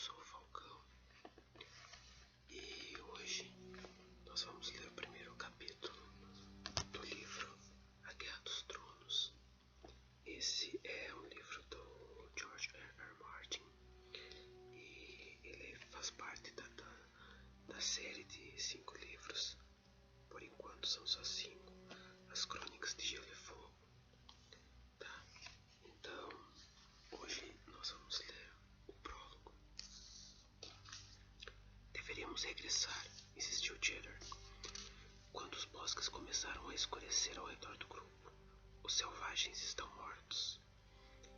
sou o Falcão e hoje nós vamos ler o primeiro capítulo do livro A Guerra dos Tronos. Esse é um livro do George R.R. Martin e ele faz parte da série de 5 livros. Por enquanto são só 5, as Crônicas de Gelo e Fogo. Tá? Então, hoje nós vamos ler o prólogo. Deveríamos regressar, insistiu Geddar. Quando os bosques começaram a escurecer ao redor do grupo, os selvagens estão mortos.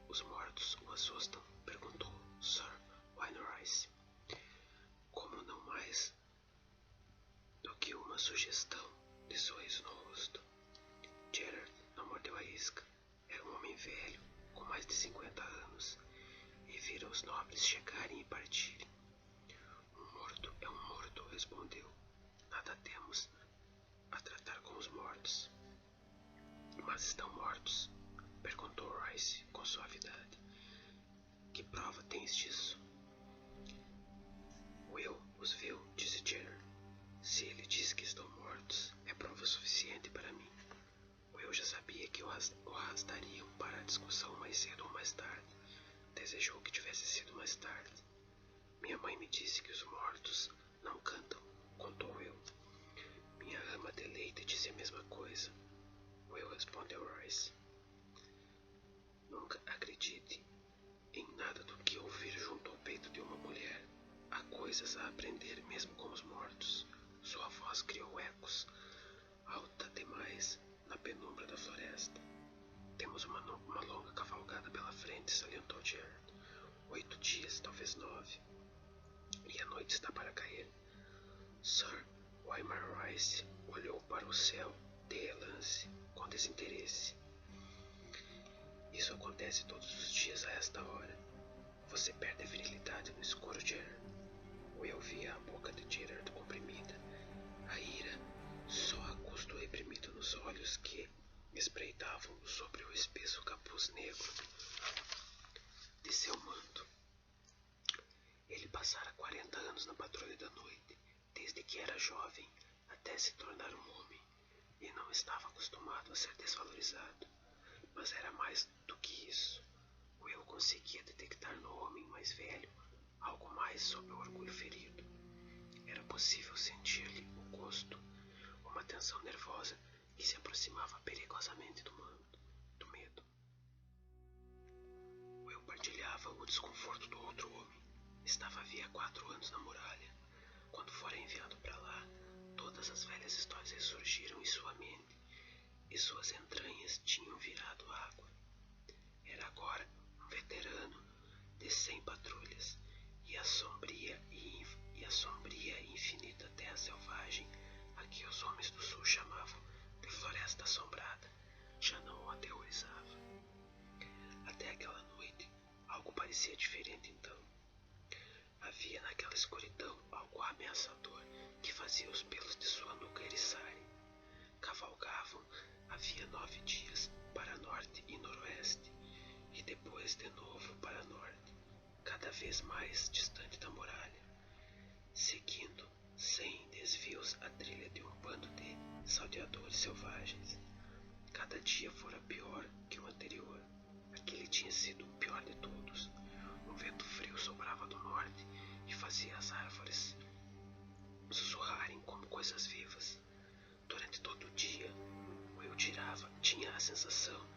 Os mortos o assustam? Perguntou Sir Wynorice. Como não mais do que uma sugestão de sorriso no rosto. Geddar não mordeu a isca. Era um homem velho, com mais de 50 anos, e vira os nobres chegarem e partirem. Um morto é um morto, respondeu. Nada temos a tratar com os mortos. Mas estão mortos? Perguntou Rice com suavidade. Que prova tens disso? Will os viu, disse Geddar. Se ele diz que estão mortos, é prova suficiente para mim. Will já sabia que o arrastariam para a discussão mais cedo ou mais tarde. Desejou que tivesse sido mais tarde. Minha mãe me disse que os mortos não cantam, contou Will. Minha ama de leite disse a mesma coisa. Will respondeu Rice. Nunca acredite em nada do que ouvir junto ao peito de uma mulher. Há coisas a aprender mesmo com os mortos. Sua voz criou ecos, alta demais, na penumbra da floresta. Temos uma longa cavalgada pela frente, salientou Geddar. 8 dias, talvez 9. E a noite está para cair. Sir Wynorice olhou para o céu de relance, com desinteresse. Isso acontece todos os dias a esta hora. Você perde a virilidade no escuro, Geddar. Will via a boca de Geddar comprimida, a ira só a custo reprimido nos olhos que espreitavam sobre o espesso capuz negro de seu manto. Ele passara 40 anos na patrulha da noite, desde que era jovem até se tornar um homem, e não estava acostumado a ser desvalorizado. Mas era mais do que isso. Will conseguia detectar no homem mais velho algo mais sobre o orgulho ferido. Era possível sentir-lhe o gosto, uma tensão nervosa que se aproximava perigosamente do medo. Will partilhava o desconforto do outro homem. Estava havia 4 anos na muralha. Quando fora enviado para lá, todas as velhas histórias ressurgiram em sua mente, e suas entranhas tinham virado água. Era agora um veterano de 100 patrulhas, e a sombria e infinita terra selvagem, a que os homens do sul chamavam de Floresta Assombrada, já não o aterrorizava. Até aquela noite, algo parecia diferente então. Havia naquela escuridão algo ameaçador que fazia os pelos de sua nuca eriçarem. Cavalgavam havia 9 dias para norte e noroeste, e depois de novo para norte, cada vez mais distante da muralha, seguindo sem desvios a trilha de um bando de salteadores selvagens. Cada dia fora pior que o anterior. Aquele tinha sido o pior de todos. Um vento frio soprava do norte e fazia as árvores sussurrarem como coisas vivas. Durante todo o dia, Will tinha a sensação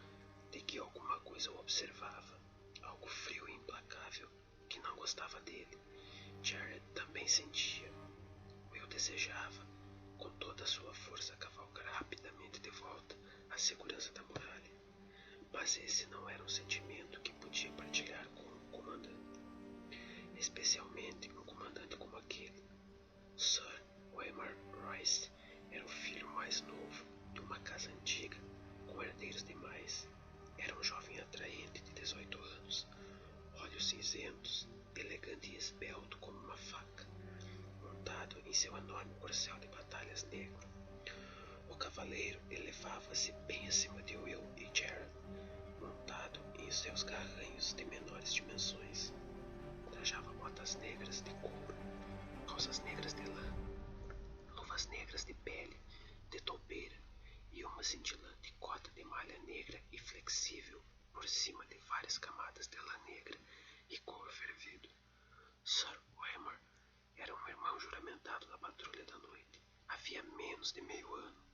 de que alguma coisa o observava, algo frio e implacável que não gostava dele. Jared também sentia. Will desejava, com toda a sua força, cavalgar rapidamente de volta à segurança da muralha. Mas esse não era um sentimento que podia partilhar com um comandante, especialmente um comandante como aquele. Sir Wynorice era o filho mais novo de uma casa antiga, com herdeiros demais. Era um jovem atraente de 18 anos, olhos cinzentos, elegante e esbelto como uma faca, montado em seu enorme corcel de batalhas negro. O cavaleiro elevava-se bem acima de Will e Jared, montado em seus garranhos de menores dimensões. Trajava botas luvas negras de couro, calças negras de lã, luvas negras de pele, de toupeira e uma cintilante cota de malha negra e flexível por cima de várias camadas de lã negra e couro fervido. Sir Waymer era um irmão juramentado da patrulha da noite. Havia menos de meio ano,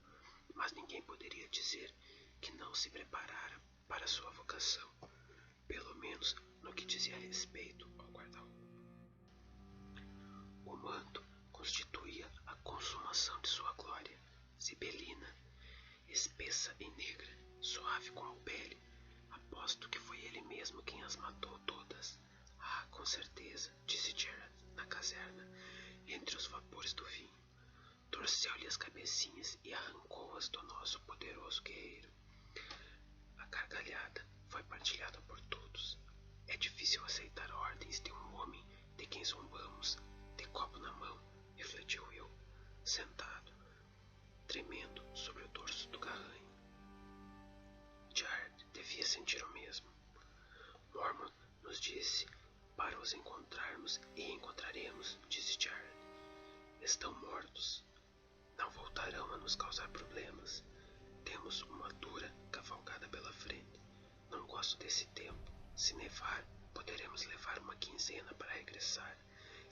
mas ninguém poderia dizer que não se preparara para sua vocação, pelo menos no que dizia respeito ao guarda-roupa. O manto constituía a consumação de sua glória, sibelina, espessa e negra, suave como pele. Aposto que foi ele mesmo quem as matou todas. Ah, com certeza, disse Gerard na caserna, entre os vapores do vinho. Torceu-lhe as cabecinhas e arrancou-as do nosso poderoso guerreiro. A gargalhada foi partilhada por todos. É difícil aceitar ordens de um homem de quem zombamos, de copo na mão, refletiu eu, sentado, tremendo sobre o dorso do garranho. Gerard devia sentir o mesmo. Mormon nos disse para os encontrarmos e encontraremos, disse Gerard. Estão mortos. Não voltarão a nos causar problemas. Temos uma dura cavalgada pela frente. Não gosto desse tempo. Se nevar, poderemos levar uma quinzena para regressar.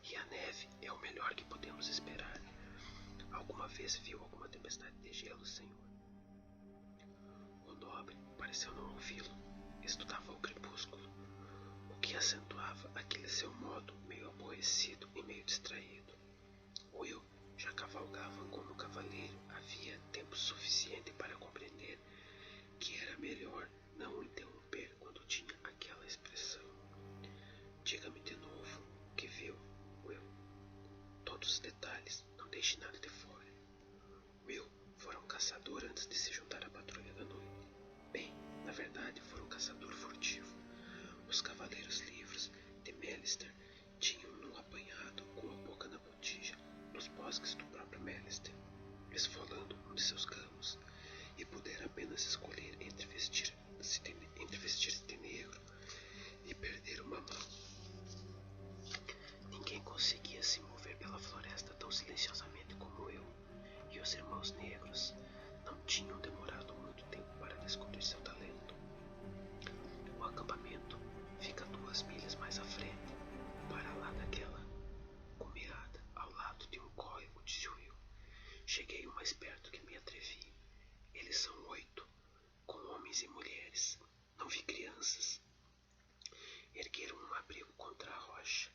E a neve é o melhor que podemos esperar. Alguma vez viu alguma tempestade de gelo, senhor? O nobre pareceu não ouvi-lo. Estudava o crepúsculo, o que acentuava aquele seu modo meio aborrecido e meio distraído. Will já cavalgava como cavaleiro havia tempo suficiente para compreender que era melhor não o interromper quando tinha aquela expressão. Diga-me de novo o que viu, Will. Todos os detalhes, não deixe nada de fora. Will fora um caçador antes de se juntar à patrulha da noite. Bem, na verdade, fora um caçador furtivo. Os cavaleiros livres de Melister tinham-no apanhado com a boca na botija nos bosques do próprio Melister, esfolando um de seus gamos, e pudera apenas escolher entre vestir-se de negro e perder uma mão. Ninguém conseguia se mover pela floresta tão silenciosamente como eu, e os irmãos negros não tinham demorado muito tempo para descobrir seu talento. O acampamento fica 2 milhas mais à frente, para lá daquela cumeada, ao lado de um córrego, disse Will. Cheguei o mais perto que me atrevi. Eles são 8, com homens e mulheres. Não vi crianças. Ergueram um abrigo contra a rocha.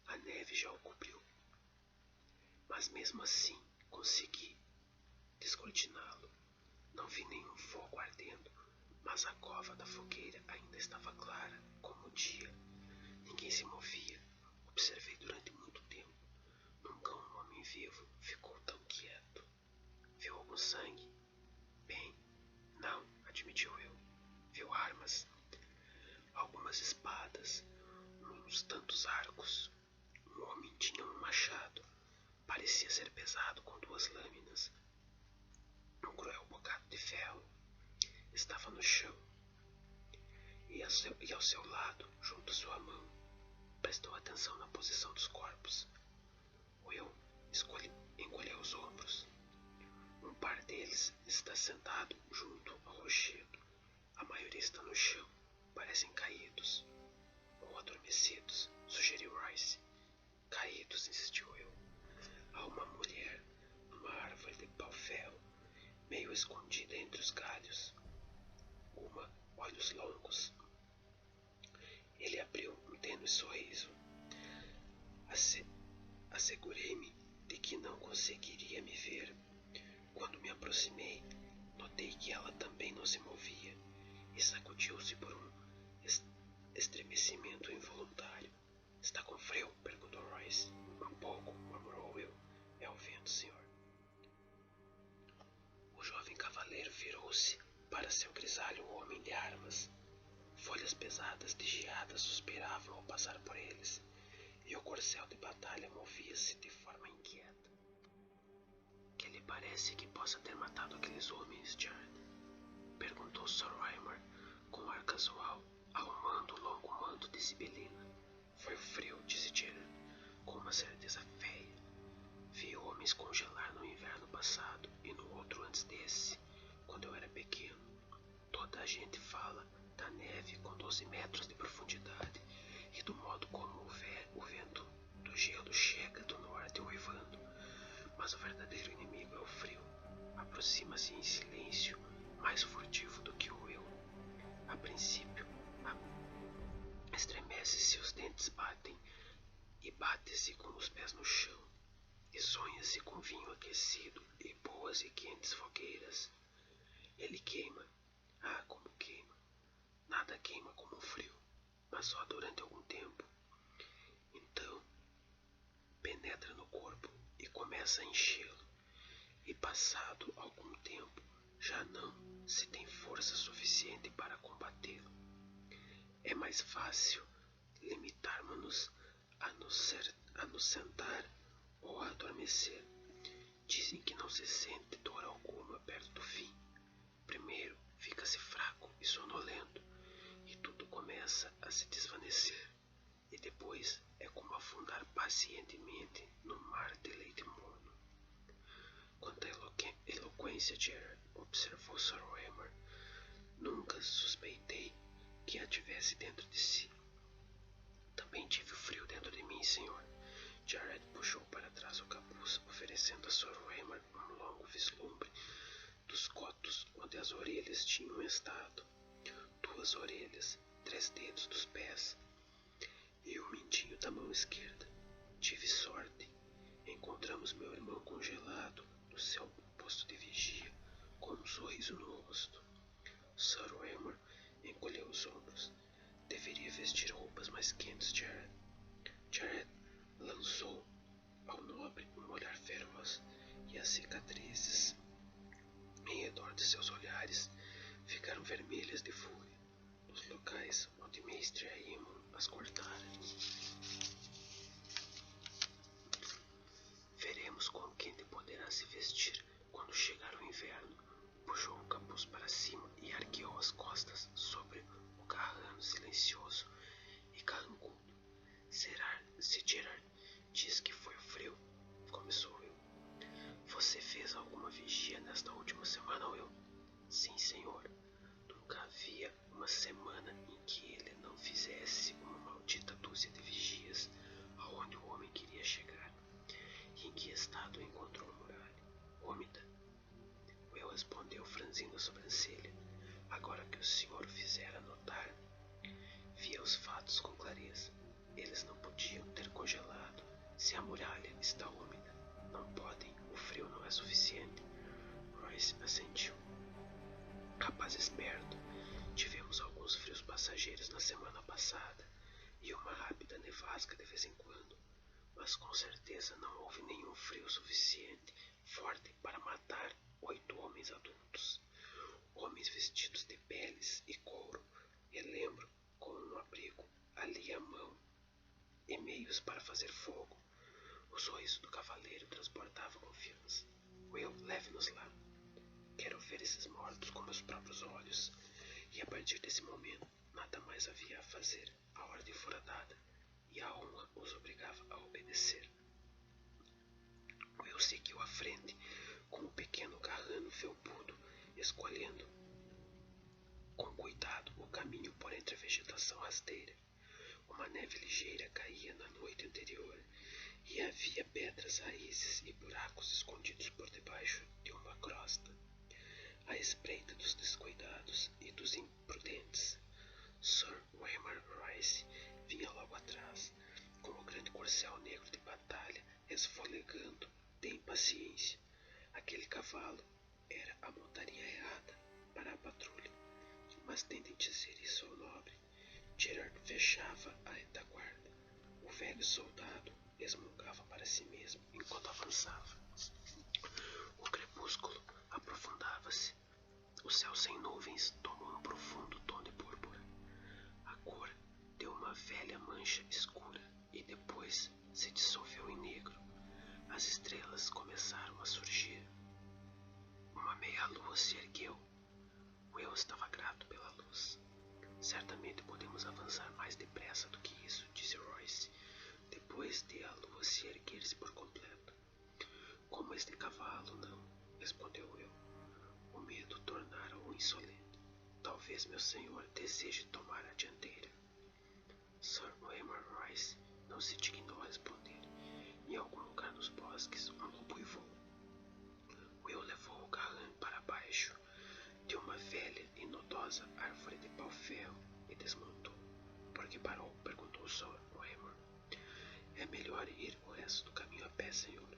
A neve já o cobriu. Mas mesmo assim, consegui descortiná-lo. Não vi nenhum fogo ardendo, mas a cova da fogueira ainda estava clara, como o dia. Ninguém se movia. Observei durante muito tempo. Nunca um homem vivo ficou tão quieto. Viu algum sangue? Bem, não, admitiu eu. Viu armas? Algumas espadas, uns tantos arcos. Um homem tinha um machado. Parecia ser pesado com 2 lâminas. Um cruel bocado de ferro. Estava no chão. E ao seu lado, junto à sua mão. Prestou atenção na posição dos corpos. Will encolheu os ombros. Um par deles está sentado junto ao rochedo. A maioria está no chão. Parecem caídos. Ou adormecidos, sugeriu Rice. Caídos, insistiu eu. Há uma mulher numa árvore de pau-ferro, meio escondida entre os galhos. Uma, olhos longos. Ele abriu um tênue sorriso. Assegurei-me de que não conseguiria me ver. Quando me aproximei, notei que ela também não se movia e sacudiu-se por um estremecimento involuntário. Está com frio? Perguntou Royce. Um pouco, murmurou Will. É o vento, senhor. O jovem cavaleiro virou-se para seu grisalho homem de armas. Folhas pesadas de geada suspiravam ao passar por eles, e o corcel de batalha movia-se de forma inquieta. Que lhe parece que possa ter matado aqueles homens, Jared? Perguntou Sir Waymer com ar casual, arrumando um longo manto de sibelina. Foi o frio, disse Jared. com uma certeza feia. Vi homens congelar no inverno passado e no outro antes desse, quando eu era pequeno. Toda a gente fala da neve com 12 metros de profundidade e do modo como o vento do gelo chega do norte uivando. Mas o verdadeiro inimigo é o frio. Aproxima-se em silêncio, mais furtivo do que o eu. A princípio, estremece se os dentes batem e bate-se com os pés no chão. E sonha-se com vinho aquecido e boas e quentes fogueiras. Ele queima. Ah, como queima. Nada queima como o frio, mas só durante algum tempo. Então, penetra no corpo e começa a enchê-lo. E passado algum tempo, já não se tem força suficiente para combatê-lo. É mais fácil limitarmos-nos a nos sentar ou a adormecer. Dizem que não se sente dor alguma perto do fim. Primeiro fica-se fraco e sonolento, e tudo começa a se desvanecer. E depois é como afundar pacientemente no mar de leite morno. Quanto à eloquência, Gerard, observou Sir Raymond, nunca suspeitei que a tivesse dentro de si. Também tive o frio dentro de mim, senhor. Jared puxou para trás o capuz, oferecendo a Sir Raymond um longo vislumbre dos cotos onde as orelhas tinham estado. 2 orelhas, 3 dedos dos pés e o mindinho da mão esquerda. Tive sorte. Encontramos meu irmão congelado no seu posto de vigia, com um sorriso no rosto. Sir Raymond encolheu os ombros. Deveria vestir roupas mais quentes, Jared. Jared lançou ao nobre um olhar feroz, e as cicatrizes em redor de seus olhares ficaram vermelhas de fúria nos locais onde Mestre Aemon as cortara. Veremos com quem poderá se vestir quando chegar o inverno. Puxou o capuz para cima e arqueou as costas sobre o garrano silencioso e carrancudo. Se Gerard diz que foi o frio, começou Will. Você fez alguma vigia nesta última semana, Will? Sim, senhor. Nunca havia uma semana em que ele não fizesse uma maldita dúzia de vigias aonde o homem queria chegar. E em que estado encontrou a muralha? Úmida. Will respondeu, franzindo a sobrancelha. Agora que o senhor o fizera notar, via os fatos com clareza. Eles não podiam ter congelado se a muralha está úmida. Não podem, o frio não é suficiente. Royce assentiu. Rapaz esperto, tivemos alguns frios passageiros na semana passada e uma rápida nevasca de vez em quando, mas com certeza não houve nenhum frio suficiente forte para matar 8 homens adultos. Homens vestidos de peles e couro, e lembro, com um abrigo ali à mão e meios para fazer fogo. O sorriso do cavaleiro transportava confiança. Will, leve-nos lá. Quero ver esses mortos com meus próprios olhos. E a partir desse momento, nada mais havia a fazer. A ordem fora dada, e a honra os obrigava a obedecer. Will seguiu à frente, com o pequeno garrano felpudo, escolhendo com cuidado o caminho por entre a vegetação rasteira. Uma neve ligeira caía na noite anterior, e havia pedras, raízes e buracos escondidos por debaixo de uma crosta. À espreita dos descuidados e dos imprudentes, Sir Raymond Royce vinha logo atrás, com o grande corcel negro de batalha esfolegando de impaciência. Aquele cavalo era a montaria errada para a patrulha, mas tentem dizer isso ao nobre. Gerard fechava a retaguarda. O velho soldado resmungava para si mesmo enquanto avançava. O crepúsculo aprofundava-se. O céu sem nuvens tomou um profundo tom de púrpura. A cor deu uma velha mancha escura e depois se dissolveu em negro. As estrelas começaram a surgir. Uma meia-lua se ergueu. Will estava grato pela luz. Certamente podemos avançar mais depressa do que isso, disse Royce. Depois de a lua respondeu Will. O medo tornara-o insolente. Talvez meu senhor deseje tomar a dianteira. Sir Waymar Royce não se dignou a responder. Em algum lugar nos bosques, um lobo uivou. Will levou o garrão para baixo de uma velha e nodosa árvore de pau-ferro e desmontou. Por que parou? Perguntou Sir Waymar. É melhor ir o resto do caminho a pé, senhor.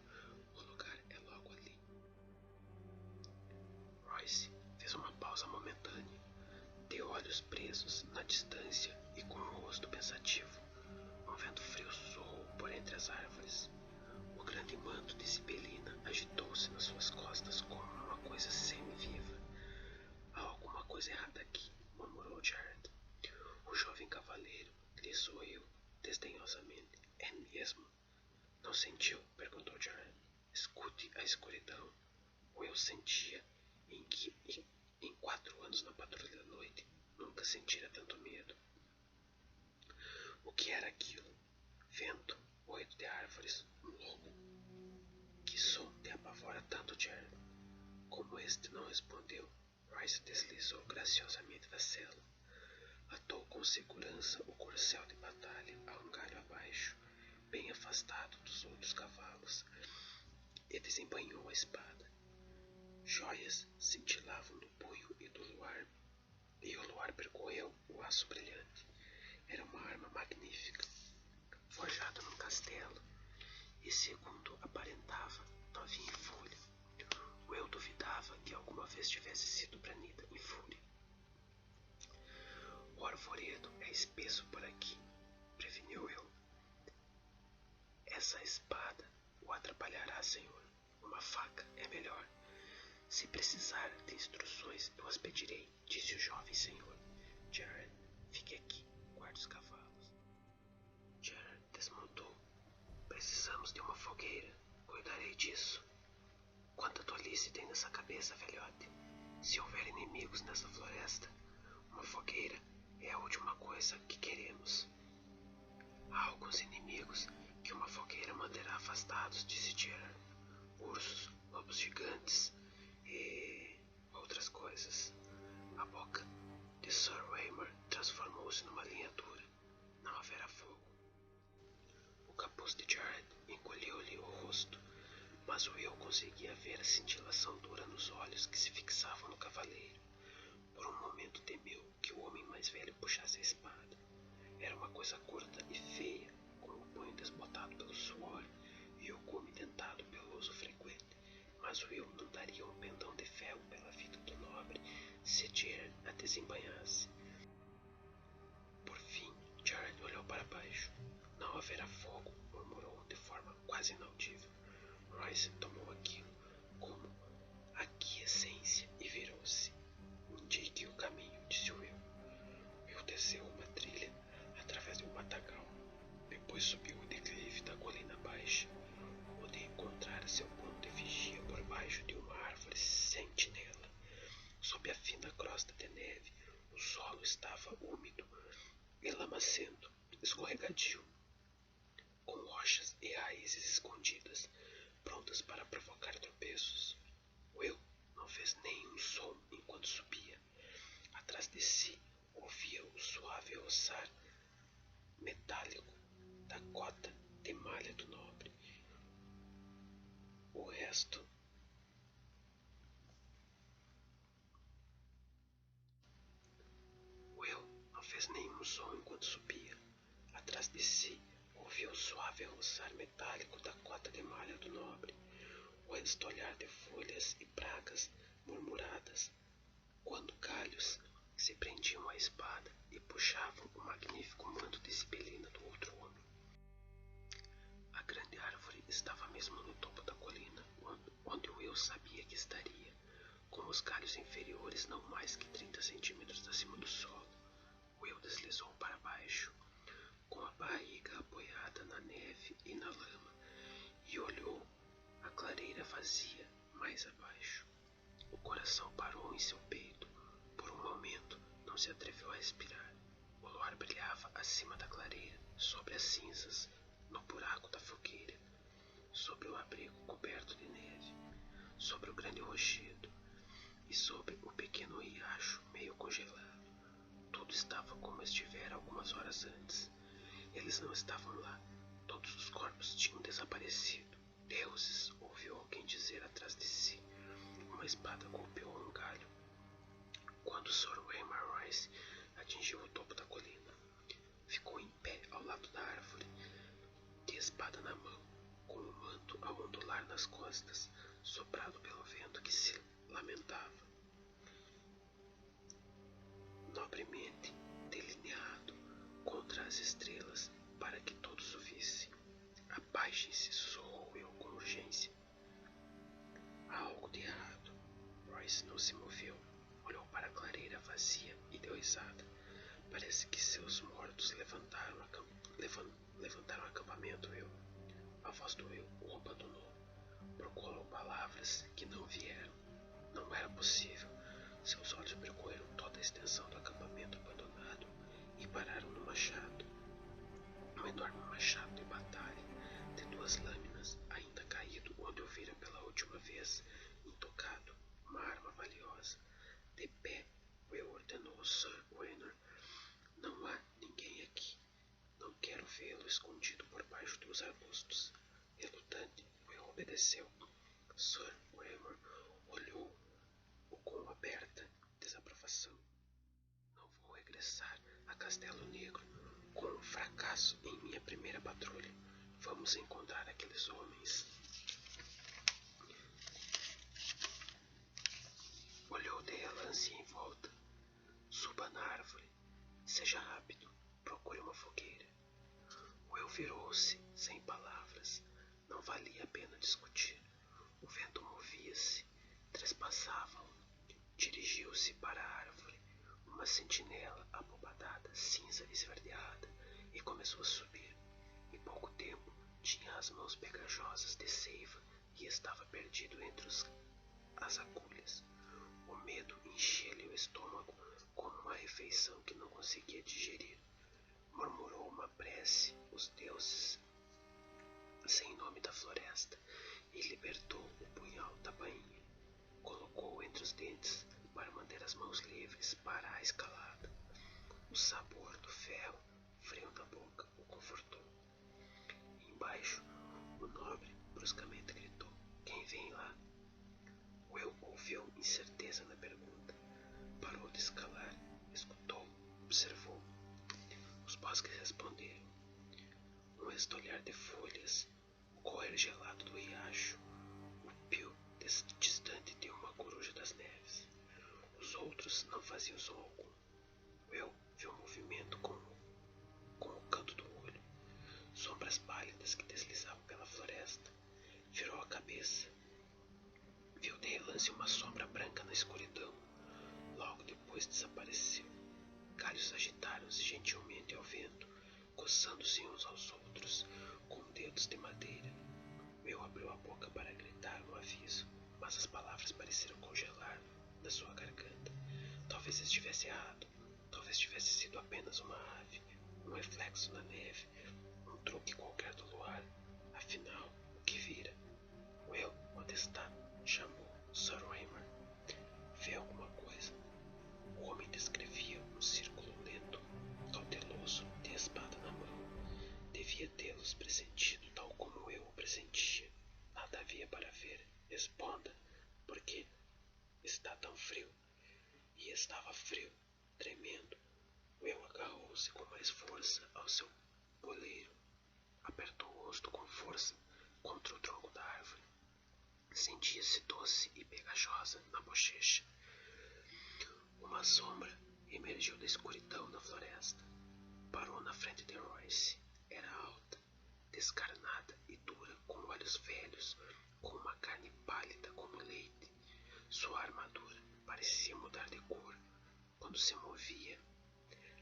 O lugar é logo ali. Royce fez uma pausa momentânea, de olhos presos na distância e com o rosto pensativo. Um vento frio sussurrou por entre as árvores. O grande manto de Sibelina agitou-se nas suas costas como uma coisa semi-viva. Há alguma coisa errada aqui, murmurou Jared. O jovem cavaleiro lhe sorriu desdenhosamente. É mesmo? Não sentiu? Perguntou Jared. Escute a escuridão. Will sentia em 4 anos na patrulha da noite nunca sentira tanto medo. O que era aquilo? Vento, ruído de árvores, um lobo. Que som te apavora tanto, Jared? Como este não respondeu, Royce deslizou graciosamente da cela. Atou com segurança o corcel de batalha a um galho abaixo, bem afastado dos outros cavalos, e desembainhou a espada. Joias cintilavam no punho e o luar percorreu o aço brilhante. Era uma arma magnífica, forjada num castelo, e segundo aparentava, novinha em folha. Will duvidava que alguma vez tivesse sido branida em fúria. O arvoredo é espesso por aqui, preveniu Will. Essa espada o atrapalhará, senhor. Uma faca é melhor. Se precisar de instruções, eu as pedirei, disse o jovem senhor. Jared, fique aqui, guarde os cavalos. Jared desmontou. Precisamos de uma fogueira. Cuidarei disso. Quanta tolice tem nessa cabeça, velhote. Se houver inimigos nessa floresta, uma fogueira é a última coisa que queremos. Há alguns inimigos que uma fogueira manterá afastados, disse Gerard. Ursos, lobos gigantes e outras coisas. A boca de Sir Waymar transformou-se numa linha dura. Não haverá fogo. O capuz de Jared encolheu-lhe o rosto, mas Will conseguia ver a cintilação dura nos olhos que se fixavam no cavaleiro. Por um momento temeu que o homem mais velho puxasse a espada. Era uma coisa curta e feia, com o punho desbotado pelo suor e o gume dentado pelo uso frequente. Mas Will não daria um pendão de ferro pela vida do nobre se Jared a desembainhasse. Por fim, Jared olhou para baixo. Não haverá fogo, murmurou de forma quase inaudível. Royce tomou aquilo como aquiescência e virou-se. Indique o caminho, disse Will. Will desceu uma trilha através de um matagal. Depois subiu o declive da colina baixa, onde encontrara seu ponto de vigia por baixo de uma árvore sentinela. Sob a fina crosta de neve, o solo estava úmido e lamacento, escorregadio, com rochas e raízes escondidas, prontas para provocar tropeços. Will não fez nenhum som enquanto subia. Atrás de si ouvia o suave roçar metálico da cota de malha do nobre. O resto Will não fez nenhum som enquanto subia. Atrás de si ouvia o suave roçar metálico da cota de malha do nobre, o estolhar de folhas e pragas murmuradas, quando galhos se prendiam à espada e puxavam o magnífico manto de Sibelina do outro homem. A grande árvore estava mesmo no topo da colina, onde Will sabia que estaria, com os galhos inferiores não mais que 30 centímetros acima do solo. Will deslizou para baixo, com a barriga apoiada na neve e na lama, e olhou a clareira vazia mais abaixo. O coração parou em seu peito. Por um momento não se atreveu a respirar. O luar brilhava acima da clareira, sobre as cinzas, no buraco da fogueira, sobre o abrigo coberto de neve. sobre o grande rochedo e sobre o pequeno riacho meio congelado. Tudo estava como estivera algumas horas antes. Eles não estavam lá. Todos os corpos tinham desaparecido. Deuses, ouviu alguém dizer atrás de si. Uma espada golpeou um galho. Quando Sir Waymar Rice atingiu o topo da colina, ficou em pé ao lado da árvore, de espada na mão, com o manto a ondular nas costas, soprado pelo vento que se lamentava. Nobremente delineado contra as estrelas, para que todos o vissem. Abaixem-se, sussurrou eu com urgência. Há algo de errado. Royce não se moveu. Olhou para a clareira vazia e deu risada. Parece que seus mortos levantaram acampamento, Will. A voz do Will o abandonou. Procurou palavras que não vieram. Não era possível. Seus olhos percorreram toda a extensão do acampamento abandonado e pararam no machado. Um enorme machado de batalha, de 2 lâminas, ainda caído onde o vira pela última vez, intocado, uma arma valiosa. De pé, Will ordenou Sir Waynor. Não há ninguém aqui. Não quero vê-lo escondido por baixo dos arbustos. Relutante, Will obedeceu. Sir Waymor olhou-o com aberta desaprovação. Não vou regressar a Castelo Negro com um fracasso em minha primeira patrulha. Vamos encontrar aqueles homens. Olhou de relance em volta. Suba na árvore. Seja rápido. Procure uma fogueira. Will virou-se, sem palavras. Não valia a pena discutir. O vento movia-se. Trespassavam. Dirigiu-se para a árvore. Uma sentinela abobadada, cinza esverdeada, e começou a subir. Em pouco tempo, tinha as mãos pegajosas de seiva e estava perdido entre as agulhas. O medo enchia-lhe o estômago como uma refeição que não conseguia digerir. Murmurou uma prece, os deuses, sem nome da floresta, e libertou o punhal da bainha. Colocou-o entre os dentes para manter as mãos livres para a escalada. O sabor do ferro, frio na boca, o confortou. Embaixo, o nobre bruscamente gritou: "Quem vem lá?" Will ouviu incerteza na pergunta. Parou de escalar, escutou, observou. Os bosques responderam. Um estolhar de folhas, o correr gelado do riacho, o pio distante de uma coruja das neves. Os outros não faziam som algum. Will viu um movimento com o canto do olho, sombras pálidas que deslizavam pela floresta. Virou a cabeça. Viu de relance uma sombra branca na escuridão. Logo depois desapareceu. Galhos agitaram-se gentilmente ao vento, coçando-se uns aos outros, com dedos de madeira. Will abriu a boca para gritar um aviso, mas as palavras pareceram congelar na sua garganta. Talvez estivesse errado. Talvez tivesse sido apenas uma ave, um reflexo na neve, um truque qualquer do luar. Afinal, o que vira? Will, onde está? Chamou Sir Waymar. Vê alguma coisa? O homem descrevia um círculo lento, cauteloso, de espada na mão. Devia tê-los pressentido tal como eu o pressentia. Nada havia para ver. Responda, porque está tão frio. E estava frio, tremendo. Will agarrou-se com mais força ao seu poleiro. Apertou o rosto com força contra o tronco da árvore. Sentia-se doce e pegajosa na bochecha. Uma sombra emergiu da escuridão da floresta. Parou na frente de Royce. Era alta, descarnada e dura, com olhos velhos, com uma carne pálida como leite. Sua armadura parecia mudar de cor quando se movia.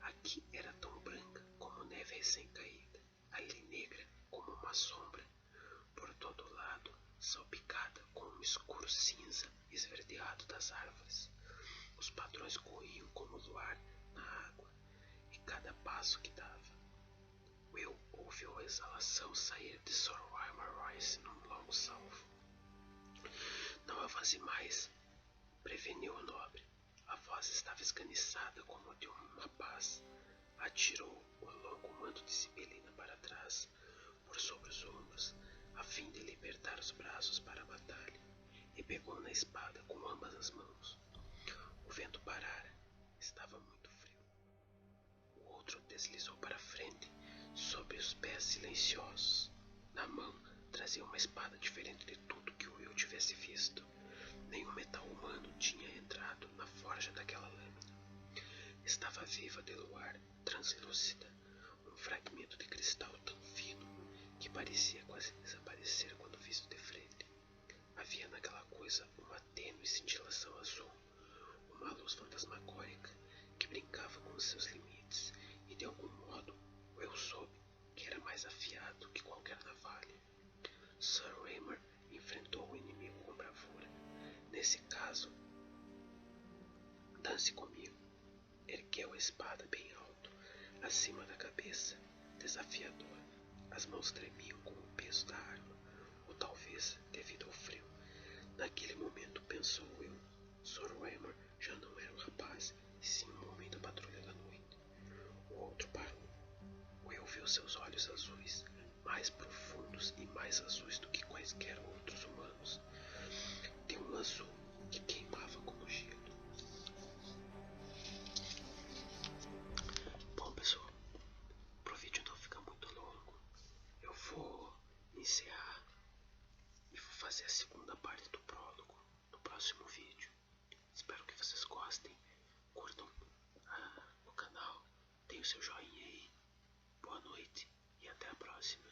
Aqui era tão branca como neve recém-caída, ali negra como uma sombra, por todo lado salpicada com um escuro cinza esverdeado das árvores. Os padrões corriam como luar na água, e cada passo que dava, Will ouviu a exalação sair de Sir Waymar Rice num longo salvo. Não avance mais, preveniu o nobre. A voz estava esganiçada como a de um rapaz. Atirou o longo manto de sibelina para trás, por sobre os ombros, a fim de libertar os braços para a batalha, e pegou na espada com ambas as mãos. O vento parara. Estava muito frio. O outro deslizou para frente, sob os pés silenciosos. Na mão, trazia uma espada diferente de tudo que Will tivesse visto. Nenhum metal humano tinha entrado na forja daquela lâmina. Estava viva de luar, translúcida, um fragmento de cristal tão fino que parecia quase desaparecer quando visto de frente. Havia naquela coisa uma tênue cintilação azul, uma luz fantasmagórica que brincava com seus limites, e de algum modo eu soube que era mais afiado que qualquer navalha. Sir Raymer enfrentou o inimigo com bravura. Nesse caso, dance comigo. Ergueu a espada bem alto, acima da cabeça, desafiador. As mãos tremiam com o peso da arma, ou talvez devido ao frio. Naquele momento pensou Will, Sir Raymer já não era um rapaz, e sim um homem da patrulha da noite. O outro parou. Will viu seus olhos azuis, mais profundos e mais azuis do que quaisquer outros humanos, de um azul que queimava como gelo. Bom, pessoal, pro vídeo não ficar muito longo, eu vou encerrar e vou fazer a segunda parte do prólogo no próximo vídeo. Espero que vocês gostem, curtam o canal, deem o seu joinha aí. Boa noite e até a próxima.